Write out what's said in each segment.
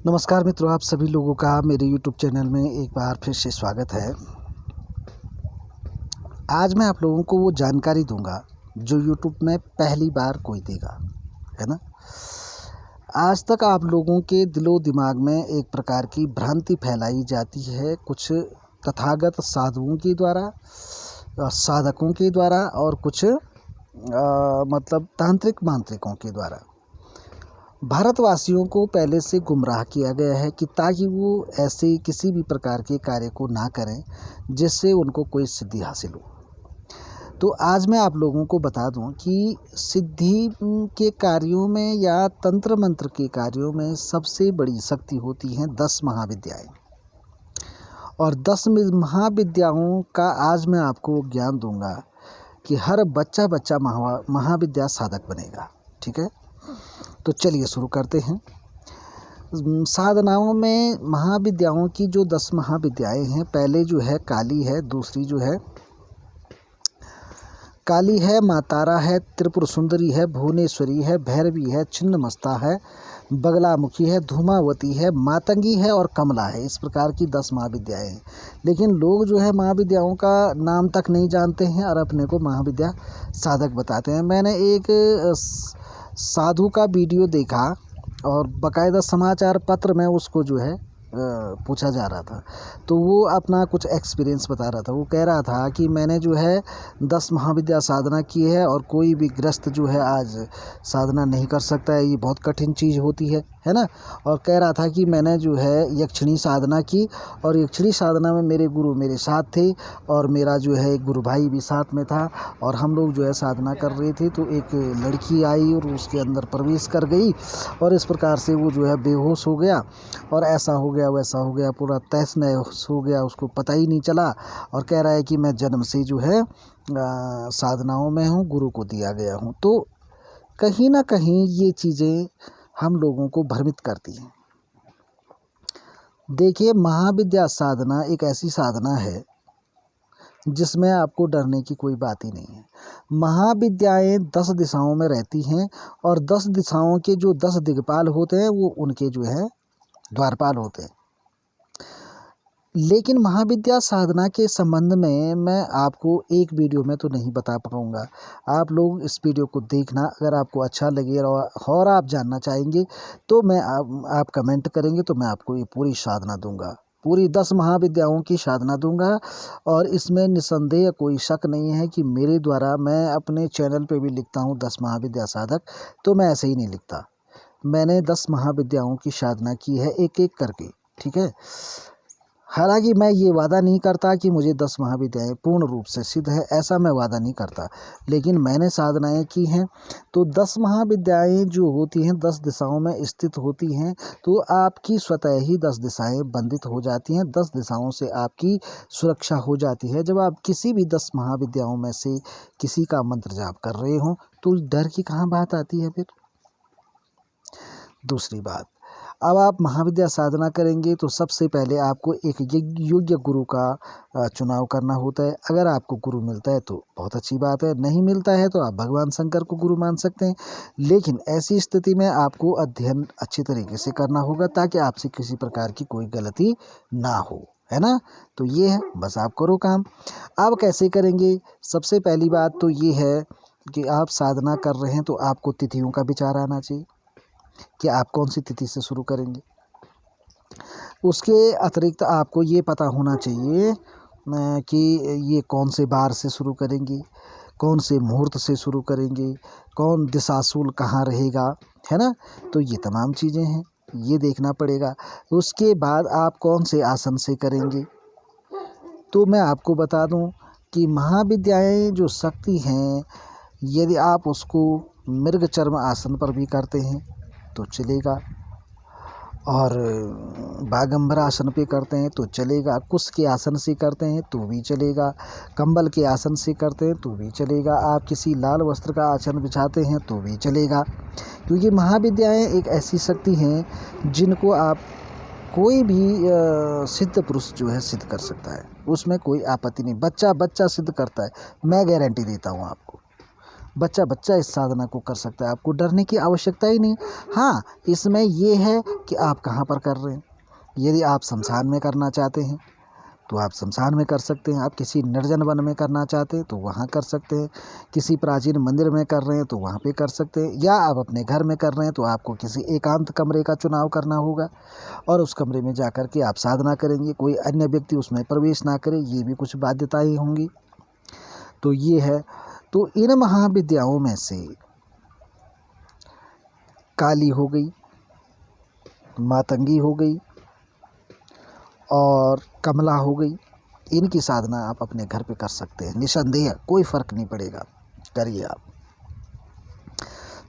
नमस्कार मित्रों, आप सभी लोगों का मेरे YouTube चैनल में एक बार फिर से स्वागत है। आज मैं आप लोगों को वो जानकारी दूंगा जो YouTube में पहली बार कोई देगा, है ना। आज तक आप लोगों के दिलो दिमाग में एक प्रकार की भ्रांति फैलाई जाती है कुछ तथागत साधुओं के द्वारा, साधकों के द्वारा और कुछ मतलब तांत्रिक मांत्रिकों के द्वारा। भारतवासियों को पहले से गुमराह किया गया है कि ताकि वो ऐसे किसी भी प्रकार के कार्य को ना करें जिससे उनको कोई सिद्धि हासिल हो। तो आज मैं आप लोगों को बता दूं कि सिद्धि के कार्यों में या तंत्र मंत्र के कार्यों में सबसे बड़ी शक्ति होती हैं 10 महाविद्याएं। और 10 महाविद्याओं का आज मैं आपको ज्ञान दूंगा कि हर बच्चा महाविद्या साधक बनेगा। ठीक है, तो चलिए शुरू करते हैं। साधनाओं में महाविद्याओं की जो 10 महाविद्याएं हैं, पहले जो है काली है, दूसरी जो है काली है, मातारा है, त्रिपुर सुंदरी है, भुवनेश्वरी है, भैरवी है, छिन्नमस्ता है, बगलामुखी है, धूमावती है, मातंगी है और कमला है। इस प्रकार की 10 महाविद्याएं हैं। लेकिन लोग जो है महाविद्याओं का नाम तक नहीं जानते हैं और अपने को महाविद्या साधक बताते हैं। मैंने एक साधु का वीडियो देखा और बाकायदा समाचार पत्र में उसको जो है पूछा जा रहा था, तो वो अपना कुछ एक्सपीरियंस बता रहा था। वो कह रहा था कि मैंने जो है 10 महाविद्या साधना की है और कोई भी ग्रस्त जो है आज साधना नहीं कर सकता है, ये बहुत कठिन चीज़ होती है ना। और कह रहा था कि मैंने जो है यक्षिणी साधना की और यक्षिणी साधना में मेरे गुरु मेरे साथ थे और मेरा जो है एक गुरु भाई भी साथ में था और हम लोग जो है साधना कर रहे थे, तो एक लड़की आई और उसके अंदर प्रवेश कर गई और इस प्रकार से वो जो है बेहोश हो गया और ऐसा हो गया वैसा हो गया, पूरा तहस नहस हो गया, उसको पता ही नहीं चला। और कह रहा है कि मैं जन्म से जो है साधनाओं में हूँ, गुरु को दिया गया हूँ। तो कहीं ना कहीं ये चीज़ें हम लोगों को भ्रमित करती हैं। देखिए, महाविद्या साधना एक ऐसी साधना है जिसमें आपको डरने की कोई बात ही नहीं है। महाविद्याएं 10 दिशाओं में रहती हैं और 10 दिशाओं के जो 10 दिक्पाल होते हैं वो उनके जो है द्वारपाल होते हैं। लेकिन महाविद्या साधना के संबंध में मैं आपको एक वीडियो में तो नहीं बता पाऊँगा। आप लोग इस वीडियो को देखना, अगर आपको अच्छा लगे और आप जानना चाहेंगे तो मैं आप कमेंट करेंगे तो मैं आपको ये पूरी साधना दूंगा, पूरी 10 महाविद्याओं की साधना दूंगा। और इसमें निसंदेह कोई शक नहीं है कि मेरे द्वारा, मैं अपने चैनल पे भी लिखता हूँ 10 महाविद्या साधक, तो मैं ऐसे ही नहीं लिखता। मैंने 10 महाविद्याओं की साधना की है एक एक करके। ठीक है, हालांकि मैं ये वादा नहीं करता कि मुझे 10 महाविद्याएं पूर्ण रूप से सिद्ध है, ऐसा मैं वादा नहीं करता। लेकिन मैंने साधनाएं की हैं, तो 10 महाविद्याएं जो होती हैं 10 दिशाओं में स्थित होती हैं, तो आपकी स्वतः ही 10 दिशाएं बंदित हो जाती हैं। 10 दिशाओं से आपकी सुरक्षा हो जाती है। जब आप किसी भी 10 महाविद्याओं में से किसी का मंत्र जाप कर रहे हों तो डर की कहाँ बात आती है फिर। दूसरी बात, अब आप महाविद्या साधना करेंगे तो सबसे पहले आपको एक योग्य गुरु का चुनाव करना होता है। अगर आपको गुरु मिलता है तो बहुत अच्छी बात है, नहीं मिलता है तो आप भगवान शंकर को गुरु मान सकते हैं। लेकिन ऐसी स्थिति में आपको अध्ययन अच्छी तरीके से करना होगा ताकि आपसे किसी प्रकार की कोई गलती ना हो, है ना। तो ये है, बस आप करो काम। आप कैसे करेंगे? सबसे पहली बात तो ये है कि आप साधना कर रहे हैं तो आपको तिथियों का विचार आना चाहिए कि आप कौन सी तिथि से शुरू करेंगे। उसके अतिरिक्त आपको ये पता होना चाहिए कि ये कौन से बार से शुरू करेंगे, कौन से मुहूर्त से शुरू करेंगे, कौन दिशाशूल कहाँ रहेगा, है ना। तो ये तमाम चीज़ें हैं, ये देखना पड़ेगा। उसके बाद आप कौन से आसन से करेंगे। तो मैं आपको बता दूं कि महाविद्याएं जो शक्ति हैं, यदि आप उसको मृग चर्म आसन पर भी करते हैं तो चलेगा, और बागंबर आसन पे करते हैं तो चलेगा, कुश के आसन से करते हैं तो भी चलेगा, कंबल के आसन से करते हैं तो भी चलेगा, आप किसी लाल वस्त्र का आसन बिछाते हैं तो भी चलेगा। क्योंकि महाविद्याएं एक ऐसी शक्ति हैं जिनको आप कोई भी सिद्ध पुरुष जो है सिद्ध कर सकता है, उसमें कोई आपत्ति नहीं। बच्चा सिद्ध करता है, मैं गारंटी देता हूँ आपको। बच्चा बच्चा इस साधना को कर सकता है, आपको डरने की आवश्यकता ही नहीं। हाँ, इसमें ये है कि आप कहाँ पर कर रहे हैं। यदि आप शमशान में करना चाहते हैं तो आप शमशान में कर सकते हैं, आप किसी निर्जन वन में करना चाहते हैं तो वहाँ कर सकते हैं, किसी प्राचीन मंदिर में कर रहे हैं तो वहाँ पे कर सकते हैं, या आप अपने घर में कर रहे हैं तो आपको किसी एकांत कमरे का चुनाव करना होगा और उस कमरे में जा कर के आप साधना करेंगे। कोई अन्य व्यक्ति उसमें प्रवेश ना करे, ये भी कुछ बाध्यताएं होंगी। तो ये है। तो इन महाविद्याओं में से काली हो गई, मातंगी हो गई और कमला हो गई, इनकी साधना आप अपने घर पे कर सकते हैं निसंदेह, कोई फ़र्क नहीं पड़ेगा, करिए आप।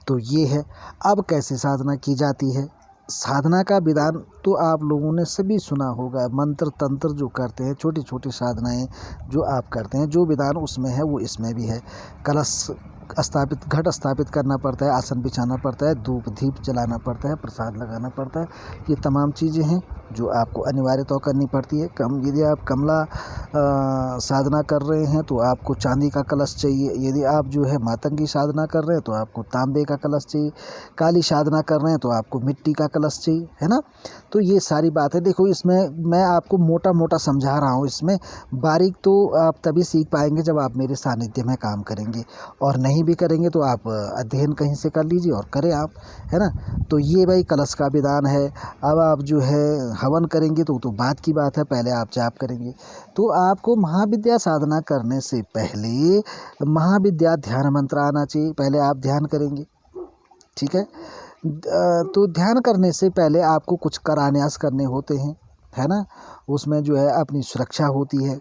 तो ये है। अब कैसे साधना की जाती है, साधना का विधान तो आप लोगों ने सभी सुना होगा। मंत्र तंत्र जो करते हैं, छोटी छोटी साधनाएं जो आप करते हैं, जो विधान उसमें है वो इसमें भी है। कलश स्थापित, घट स्थापित करना पड़ता है, आसन बिछाना पड़ता है, धूप दीप जलाना पड़ता है, प्रसाद लगाना पड़ता है। ये तमाम चीज़ें हैं जो आपको अनिवार्य तौर करनी पड़ती है। यदि आप कमला साधना कर रहे हैं तो आपको चांदी का कलश चाहिए। यदि आप जो है मातंगी साधना कर रहे हैं तो आपको तांबे का कलश चाहिए। काली साधना कर रहे हैं तो आपको मिट्टी का कलश चाहिए, है ना। तो ये सारी बातें देखो, इसमें मैं आपको मोटा मोटा समझा रहा हूँ, इसमें बारीक तो आप तभी सीख पाएंगे जब आप मेरे सानिध्य में काम करेंगे, और नहीं भी करेंगे तो आप अध्ययन कहीं से कर लीजिए और करें आप, है ना। तो ये भाई कलश का विधान है। अब आप जो है हवन करेंगे तो बात की बात है, पहले आप जाप करेंगे। तो आपको महाविद्या साधना करने से पहले महाविद्या ध्यान मंत्र आना चाहिए, पहले आप ध्यान करेंगे, ठीक है। तो ध्यान करने से पहले आपको कुछ करान्यास करने होते हैं, है ना। उसमें जो है अपनी सुरक्षा होती है।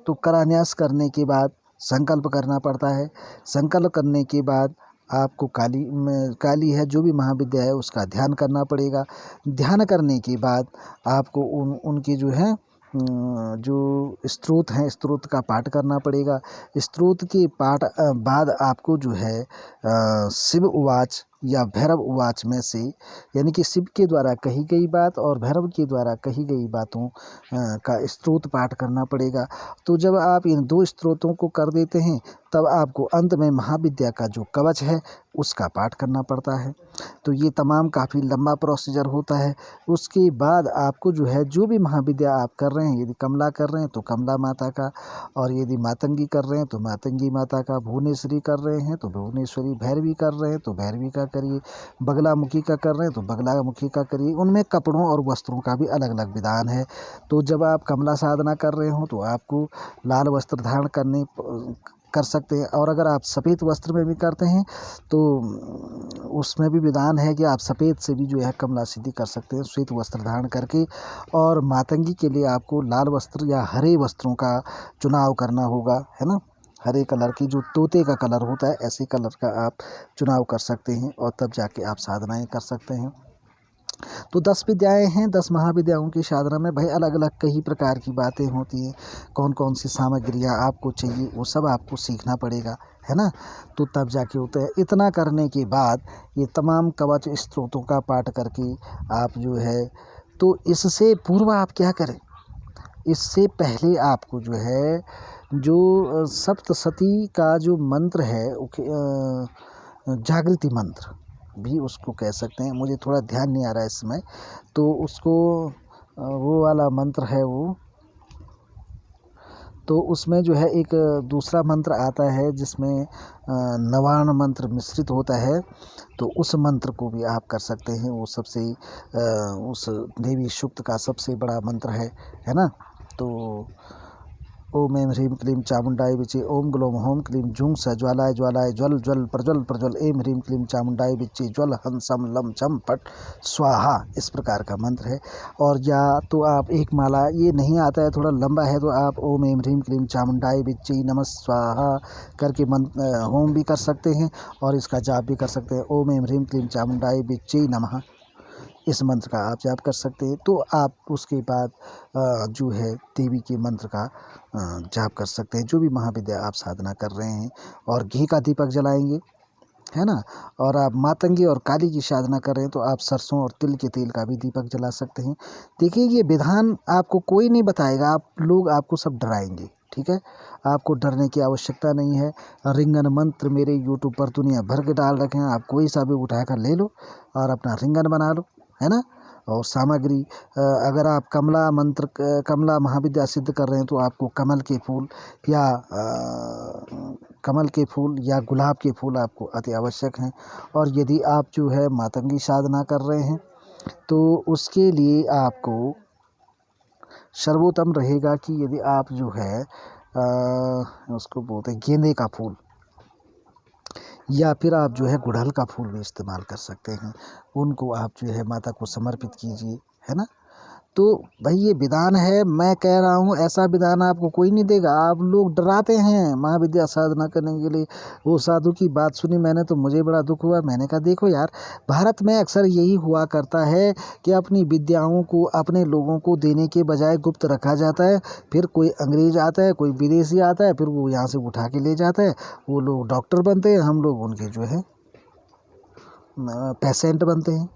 तो करान्यास करने के बाद संकल्प करना पड़ता है। संकल्प करने के बाद आपको काली है जो भी महाविद्या है उसका ध्यान करना पड़ेगा। ध्यान करने के बाद आपको उनकी जो है जो स्तोत्र हैं, स्तोत्र का पाठ करना पड़ेगा। स्तोत्र के पाठ बाद आपको जो है शिव उवाच या भैरव उवाच में से, यानी कि शिव के द्वारा कही गई बात और भैरव के द्वारा कही गई बातों का स्तोत्र पाठ करना पड़ेगा। तो जब आप इन दो स्तोत्रों को कर देते हैं तब आपको अंत में महाविद्या का जो कवच है उसका पाठ करना पड़ता है। तो ये तमाम काफ़ी लंबा प्रोसीजर होता है। उसके बाद आपको जो है जो भी महाविद्या आप कर रहे हैं, यदि कमला कर रहे हैं तो कमला माता का, और यदि मातंगी कर रहे हैं तो मातंगी माता का, भुवनेश्वरी कर रहे हैं तो भुवनेश्वरी, भैरवी कर रहे हैं तो भैरवी का करिए, बगलामुखी का कर रहे हैं तो बगलामुखी का करिए। उनमें कपड़ों और वस्त्रों का भी अलग अलग विधान है। तो जब आप कमला साधना कर रहे हो तो आपको लाल वस्त्र धारण कर सकते हैं, और अगर आप सफ़ेद वस्त्र में भी करते हैं तो उसमें भी विधान है कि आप सफ़ेद से भी जो है कमला सिद्धि कर सकते हैं, श्वेत वस्त्र धारण करके। और मातंगी के लिए आपको लाल वस्त्र या हरे वस्त्रों का चुनाव करना होगा, है ना। हरे कलर की, जो तोते का कलर होता है, ऐसे कलर का आप चुनाव कर सकते हैं और तब जाके आप साधनाएं कर सकते हैं। तो 10 विद्याएं हैं। 10 महाविद्याओं की साधना में भाई अलग अलग कई प्रकार की बातें होती हैं। कौन कौन सी सामग्रियां आपको चाहिए वो सब आपको सीखना पड़ेगा, है ना। तो तब जाके होता है। इतना करने के बाद ये तमाम कवच स्त्रोतों का पाठ करके आप जो है, तो इससे पूर्व आप क्या करें, इससे पहले आपको जो है जो सप्तशती का जो मंत्र है, जागृति मंत्र भी उसको कह सकते हैं, मुझे थोड़ा ध्यान नहीं आ रहा है इस समय। तो उसको वो वाला मंत्र है वो, तो उसमें जो है एक दूसरा मंत्र आता है जिसमें नवाण मंत्र मिश्रित होता है। तो उस मंत्र को भी आप कर सकते हैं। वो सबसे उस देवी सूक्त का सबसे बड़ा मंत्र है ना। तो ओम ऐं ह्रीं क्लीं चामुंडाय विचे, ओम ग्लौं हौं क्लीं जूं स ज्वालाय ज्वालाय ज्वल ज्वल प्रज्वल प्रज्वल, ऐं ह्रीं क्लीं चामुंडाय विचे, ज्वल हं सं लं छं फट स्वाहा, इस प्रकार का मंत्र है। और या तो आप एक माला, ये नहीं आता है, थोड़ा लंबा है, तो आप ओम ऐं ह्रीं क्लीं चामुंडाय विचे नमः स्वाहा करके होम भी कर सकते हैं और इसका जाप भी कर सकते हैं। ओम ऐं ह्रीं क्लीं चामुंडाय विचे नमः, इस मंत्र का आप जाप कर सकते हैं। तो आप उसके बाद जो है देवी के मंत्र का जाप कर सकते हैं, जो भी महाविद्या आप साधना कर रहे हैं। और घी का दीपक जलाएंगे, है ना। और आप मातंगी और काली की साधना कर रहे हैं तो आप सरसों और तिल के तेल का भी दीपक जला सकते हैं। देखिए, ये विधान आपको कोई नहीं बताएगा, आप लोग आपको सब डराएंगे, ठीक है, आपको डरने की आवश्यकता नहीं है। रिंगन मंत्र मेरे यूट्यूब पर दुनिया भर के डाल रखे हैं, आप कोई सा भी उठा कर ले लो और अपना रिंगन बना लो, है ना। और सामग्री, अगर आप कमला महाविद्या सिद्ध कर रहे हैं तो आपको कमल के फूल या गुलाब के फूल आपको अति आवश्यक हैं। और यदि आप जो है मातंगी साधना कर रहे हैं तो उसके लिए आपको सर्वोत्तम रहेगा कि यदि आप जो है उसको बोलते हैं गेंदे का फूल, या फिर आप जो है गुड़हल का फूल भी इस्तेमाल कर सकते हैं। उनको आप जो है माता को समर्पित कीजिए, है ना। तो भाई ये विधान है, मैं कह रहा हूँ ऐसा विधान आपको कोई नहीं देगा। आप लोग डराते हैं महाविद्या साधना करने के लिए। वो साधु की बात सुनी मैंने तो मुझे बड़ा दुख हुआ। मैंने कहा देखो यार, भारत में अक्सर यही हुआ करता है कि अपनी विद्याओं को अपने लोगों को देने के बजाय गुप्त रखा जाता है। फिर कोई अंग्रेज आता है, कोई विदेशी आता है, फिर वो यहाँ से उठा के ले जाता है। वो लोग डॉक्टर बनते हैं, हम लोग उनके जो है पेशेंट बनते हैं।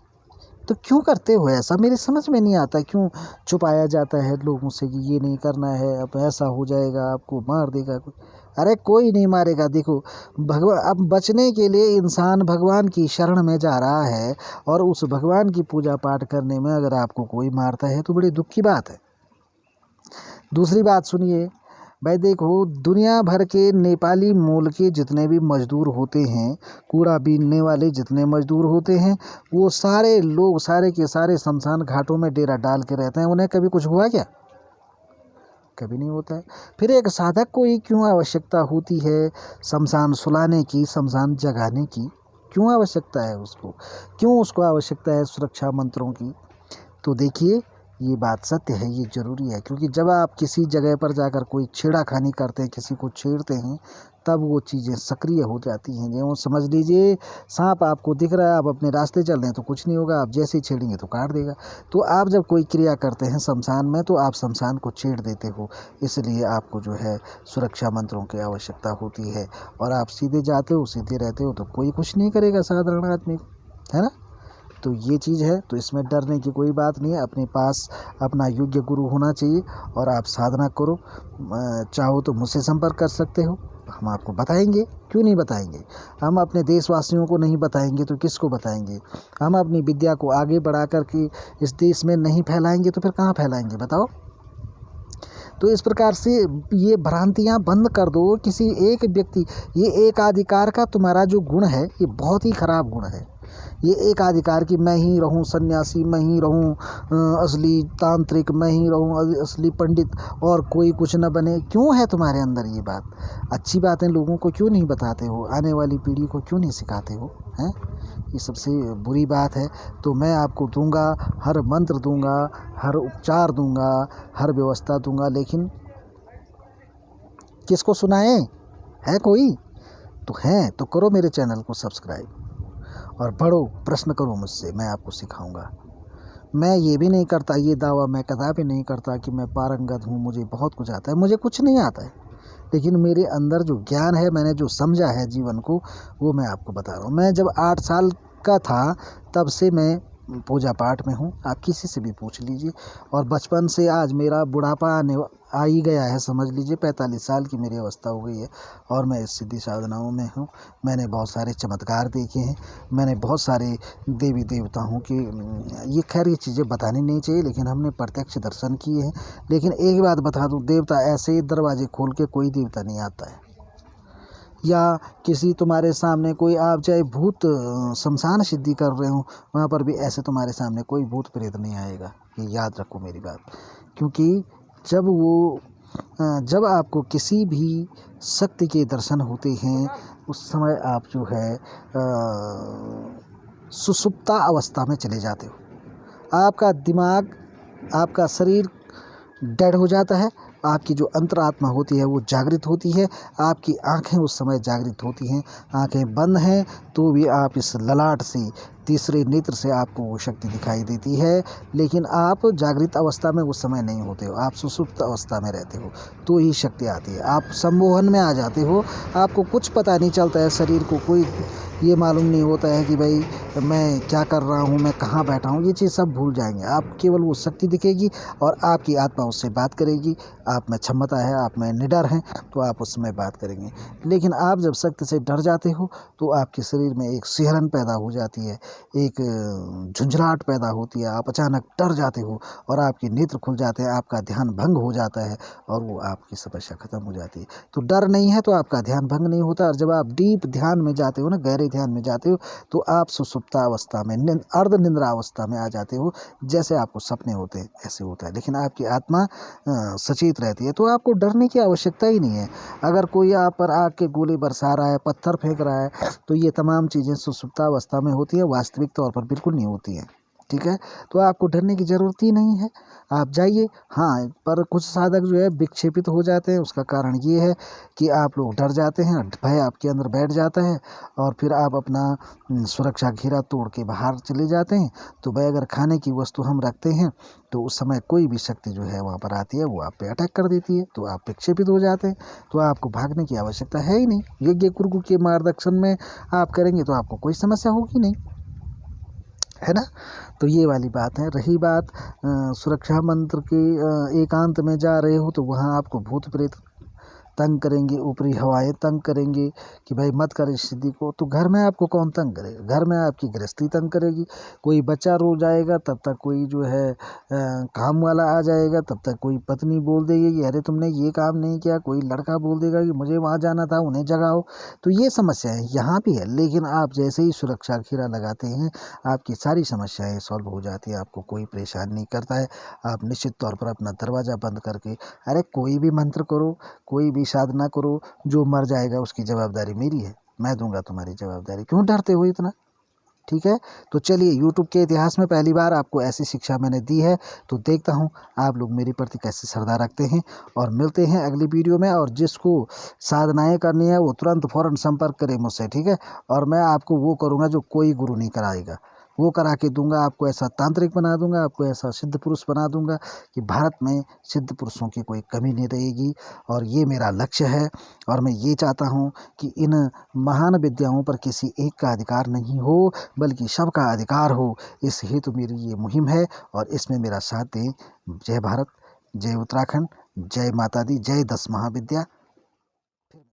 तो क्यों करते हो ऐसा, मेरी समझ में नहीं आता। क्यों छुपाया जाता है लोगों से कि ये नहीं करना है, अब ऐसा हो जाएगा, आपको मार देगा कोई। अरे कोई नहीं मारेगा। देखो भगवान, अब बचने के लिए इंसान भगवान की शरण में जा रहा है और उस भगवान की पूजा पाठ करने में अगर आपको कोई मारता है तो बड़ी दुख की बात है। दूसरी बात सुनिए भाई, देखो दुनिया भर के नेपाली मूल के जितने भी मजदूर होते हैं, कूड़ा बीनने वाले जितने मजदूर होते हैं, वो सारे लोग सारे के सारे शमशान घाटों में डेरा डाल के रहते हैं। उन्हें कभी कुछ हुआ क्या? कभी नहीं होता है। फिर एक साधक को ही क्यों आवश्यकता होती है शमशान सुलाने की, शमशान जगाने की? क्यों आवश्यकता है उसको? क्यों उसको आवश्यकता है सुरक्षा मंत्रों की? तो देखिए ये बात सत्य है, ये ज़रूरी है। क्योंकि जब आप किसी जगह पर जाकर कोई छेड़ाखानी करते हैं, किसी को छेड़ते हैं, तब वो चीज़ें सक्रिय हो जाती हैं। जो समझ लीजिए सांप आपको दिख रहा है, आप अपने रास्ते चल रहे हैं तो कुछ नहीं होगा, आप जैसे ही छेड़ेंगे तो काट देगा। तो आप जब कोई क्रिया करते हैं शमशान में तो आप शमशान को छेड़ देते हो, इसलिए आपको जो है सुरक्षा मंत्रों की आवश्यकता होती है। और आप सीधे जाते हो, सीधे रहते हो तो कोई कुछ नहीं करेगा साधारण आदमी, है ना। तो ये चीज़ है, तो इसमें डरने की कोई बात नहीं है। अपने पास अपना योग्य गुरु होना चाहिए और आप साधना करो। चाहो तो मुझसे संपर्क कर सकते हो, हम आपको बताएंगे। क्यों नहीं बताएंगे? हम अपने देशवासियों को नहीं बताएंगे तो किसको बताएंगे? हम अपनी विद्या को आगे बढ़ा कर के इस देश में नहीं फैलाएंगे तो फिर कहाँ फैलाएंगे बताओ। तो इस प्रकार से ये भ्रांतियाँ बंद कर दो। किसी एक व्यक्ति, ये एकाधिकार का तुम्हारा जो गुण है ये बहुत ही खराब गुण है। ये एकाधिकार की मैं ही रहूं सन्यासी, मैं ही रहूं असली तांत्रिक, मैं ही रहूं असली पंडित और कोई कुछ न बने। क्यों है तुम्हारे अंदर ये बात? अच्छी बातें लोगों को क्यों नहीं बताते हो? आने वाली पीढ़ी को क्यों नहीं सिखाते हो? हैं, ये सबसे बुरी बात है। तो मैं आपको दूंगा, हर मंत्र दूंगा, हर उपचार दूंगा, हर व्यवस्था दूंगा, लेकिन किसको सुनाएं? है कोई? तो है तो करो मेरे चैनल को सब्सक्राइब और बढ़ो, प्रश्न करो मुझसे, मैं आपको सिखाऊंगा। मैं ये भी नहीं करता, ये दावा मैं कदापि नहीं करता कि मैं पारंगत हूँ, मुझे बहुत कुछ आता है। मुझे कुछ नहीं आता है, लेकिन मेरे अंदर जो ज्ञान है, मैंने जो समझा है जीवन को, वो मैं आपको बता रहा हूँ। मैं जब 8 साल का था तब से मैं पूजा पाठ में हूँ, आप किसी से भी पूछ लीजिए। और बचपन से आज मेरा बुढ़ापा आ ही गया है, समझ लीजिए 45 साल की मेरी अवस्था हो गई है और मैं इस सिद्धि साधनाओं में हूँ। मैंने बहुत सारे चमत्कार देखे हैं, मैंने बहुत सारे देवी देवताओं के, ये खैर ये चीज़ें बतानी नहीं चाहिए, लेकिन हमने प्रत्यक्ष दर्शन किए हैं। लेकिन एक बात बता दूँ, देवता ऐसे ही दरवाजे खोल के कोई देवता नहीं आता है, या किसी तुम्हारे सामने कोई, आप चाहे भूत शमशान सिद्धि कर रहे हो, वहाँ पर भी ऐसे तुम्हारे सामने कोई भूत प्रेत नहीं आएगा। ये याद रखो मेरी बात। क्योंकि जब आपको किसी भी शक्ति के दर्शन होते हैं उस समय आप जो है सुषुप्ता अवस्था में चले जाते हो। आपका दिमाग, आपका शरीर डेड हो जाता है, आपकी जो अंतरात्मा होती है वो जागृत होती है, आपकी आंखें उस समय जागृत होती हैं। आंखें बंद हैं तो भी आप इस ललाट से, तीसरे नेत्र से आपको वो शक्ति दिखाई देती है, लेकिन आप जागृत अवस्था में उस समय नहीं होते हो, आप सुषुप्त अवस्था में रहते हो, तो ही शक्ति आती है। आप सम्मोहन में आ जाते हो, आपको कुछ पता नहीं चलता है, शरीर को कोई ये मालूम नहीं होता है कि भाई मैं क्या कर रहा हूँ, मैं कहाँ बैठा हूँ, ये चीज़ सब भूल जाएंगे। आप केवल वो शक्ति दिखेगी और आपकी आत्मा उससे बात करेगी। आप में क्षमता है, आप में निडर हैं, तो आप उसमें बात करेंगे। लेकिन आप जब शक्ति से डर जाते हो तो आपके शरीर में एक सिहरन पैदा हो जाती है, एक झुंझलाहट पैदा होती है। आप अचानक डर जाते हो और आपके नेत्र खुल जाते हैं, आपका ध्यान भंग हो जाता है और वो आपकी समस्या खत्म हो जाती है। तो डर नहीं है तो आपका ध्यान भंग नहीं होता। और जब आप डीप ध्यान में जाते हो ना, गहरे ध्यान में जाते हो, तो आप सुषुप्ता अवस्था में, अर्ध निद्रा अवस्था में आ जाते हो। जैसे आपको सपने होते हैं ऐसे होता है, लेकिन आपकी आत्मा सचेत रहती है, तो आपको डरने की आवश्यकता ही नहीं है। अगर कोई आप पर आग के गोले बरसा रहा है, पत्थर फेंक रहा है, तो ये तमाम चीज़ें सुषुप्ता अवस्था में होती है, वास्तविक तौर पर बिल्कुल नहीं होती हैं। ठीक है, तो आपको डरने की ज़रूरत ही नहीं है, आप जाइए। हाँ, पर कुछ साधक जो है विक्षेपित हो जाते हैं। उसका कारण ये है कि आप लोग डर जाते हैं, भय आपके अंदर बैठ जाता है और फिर आप अपना सुरक्षा घेरा तोड़ के बाहर चले जाते हैं। तो भाई अगर खाने की वस्तु हम रखते हैं तो उस समय कोई भी शक्ति जो है वहाँ पर आती है, वो आप पे अटैक कर देती है, तो आप विक्षेपित हो जाते हैं। तो आपको भागने की आवश्यकता है ही नहीं। यज्ञ गुरु के मार्गदर्शन में आप करेंगे तो आपको कोई समस्या होगी नहीं, है ना। तो ये वाली बात है। रही बात सुरक्षा मंत्र के, एकांत में जा रहे हो तो वहाँ आपको भूत प्रेत तंग करेंगे, ऊपरी हवाएं तंग करेंगे कि भाई मत कर इस स्थिति को। तो घर में आपको कौन तंग करेगा? घर में आपकी गृहस्थी तंग करेगी। कोई बच्चा रो जाएगा तब तक कोई जो है काम वाला आ जाएगा, तब तक कोई पत्नी बोल देगी कि अरे तुमने ये काम नहीं किया। कोई लड़का बोल देगा कि मुझे वहाँ जाना था, उन्हें जगाओ। तो ये समस्या है यहाँ भी है। लेकिन आप जैसे ही सुरक्षा घेरा लगाते हैं, आपकी सारी समस्याएं सॉल्व हो जाती है, आपको कोई परेशान नहीं करता है। आप निश्चित तौर पर अपना दरवाज़ा बंद करके, अरे कोई भी मंत्र करो, कोई भी साधना करो, जो मर जाएगा उसकी जवाबदारी मेरी है, मैं दूंगा तुम्हारी जवाबदारी। क्यों डरते हो इतना? ठीक है, तो चलिए, यूट्यूब के इतिहास में पहली बार आपको ऐसी शिक्षा मैंने दी है, तो देखता हूँ आप लोग मेरे प्रति कैसे श्रद्धा रखते हैं। और मिलते हैं अगली वीडियो में। और जिसको साधनाएं करनी है वो तुरंत फ़ौरन संपर्क करे मुझसे, ठीक है। और मैं आपको वो करूँगा जो कोई गुरु नहीं कराएगा, वो करा के दूंगा। आपको ऐसा तांत्रिक बना दूंगा, आपको ऐसा सिद्ध पुरुष बना दूंगा कि भारत में सिद्ध पुरुषों की कोई कमी नहीं रहेगी। और ये मेरा लक्ष्य है। और मैं ये चाहता हूँ कि इन महान विद्याओं पर किसी एक का अधिकार नहीं हो, बल्कि सबका अधिकार हो। इस हेतु मेरी ये मुहिम है और इसमें मेरा साथ दें। जय भारत, जय उत्तराखंड, जय माता दी, जय 10 महाविद्या।